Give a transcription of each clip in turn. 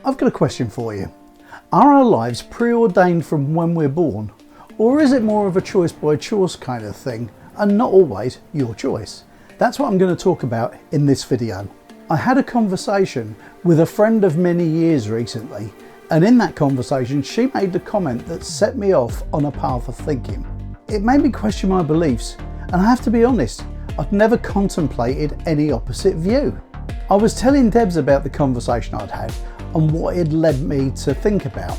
I've got a question for you. Are our lives preordained from when we're born? Or is it more of a choice by choice kind of thing and not always your choice? That's what I'm going to talk about in this video. I had a conversation with a friend of many years recently, and in that conversation she made a comment that set me off on a path of thinking. It made me question my beliefs, and I have to be honest, I'd never contemplated any opposite view. I was telling Debs about the conversation I'd had and what it led me to think about.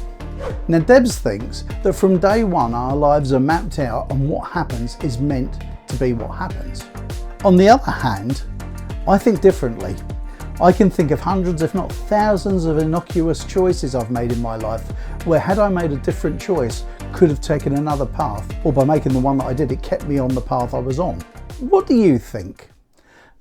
Now Debs thinks that from day one our lives are mapped out and what happens is meant to be what happens. On the other hand, I think differently. I can think of hundreds if not thousands of innocuous choices I've made in my life where had I made a different choice could have taken another path, or by making the one that I did it kept me on the path I was on. What do you think?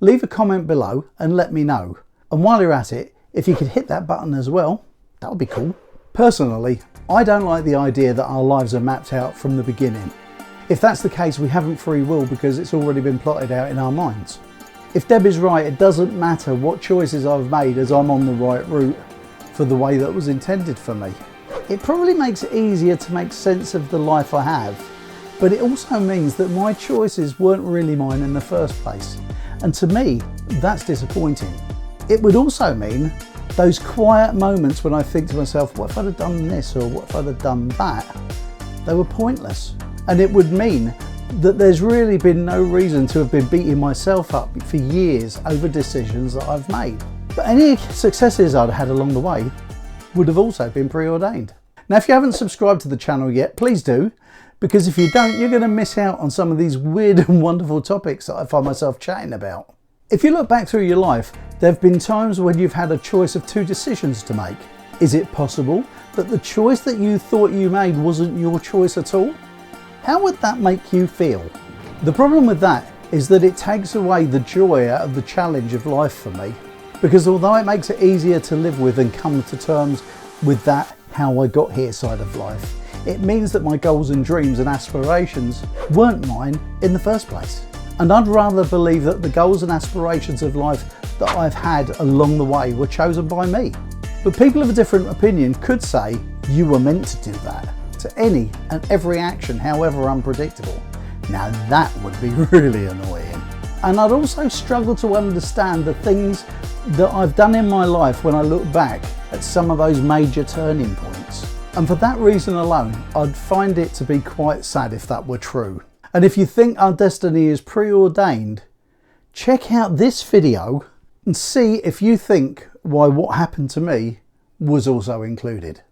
Leave a comment below and let me know. And while you're at it, if you could hit that button as well, that would be cool. Personally, I don't like the idea that our lives are mapped out from the beginning. If that's the case, we haven't free will because it's already been plotted out in our minds. If Deb is right, it doesn't matter what choices I've made as I'm on the right route for the way that was intended for me. It probably makes it easier to make sense of the life I have, but it also means that my choices weren't really mine in the first place. And to me, that's disappointing. It would also mean those quiet moments when I think to myself, what if I'd have done this or what if I'd have done that? They were pointless. And it would mean that there's really been no reason to have been beating myself up for years over decisions that I've made. But any successes I'd had along the way would have also been preordained. Now, if you haven't subscribed to the channel yet, please do, because if you don't, you're going to miss out on some of these weird and wonderful topics that I find myself chatting about. If you look back through your life, there have been times when you've had a choice of two decisions to make. Is it possible that the choice that you thought you made wasn't your choice at all? How would that make you feel? The problem with that is that it takes away the joy out of the challenge of life for me, because although it makes it easier to live with and come to terms with that how I got here side of life, it means that my goals and dreams and aspirations weren't mine in the first place. And I'd rather believe that the goals and aspirations of life that I've had along the way were chosen by me. But people of a different opinion could say you were meant to do that, to any and every action, however unpredictable. Now that would be really annoying. And I'd also struggle to understand the things that I've done in my life when I look back at some of those major turning points. And for that reason alone, I'd find it to be quite sad if that were true. And if you think our destiny is preordained, check out this video and see if you think why what happened to me was also included.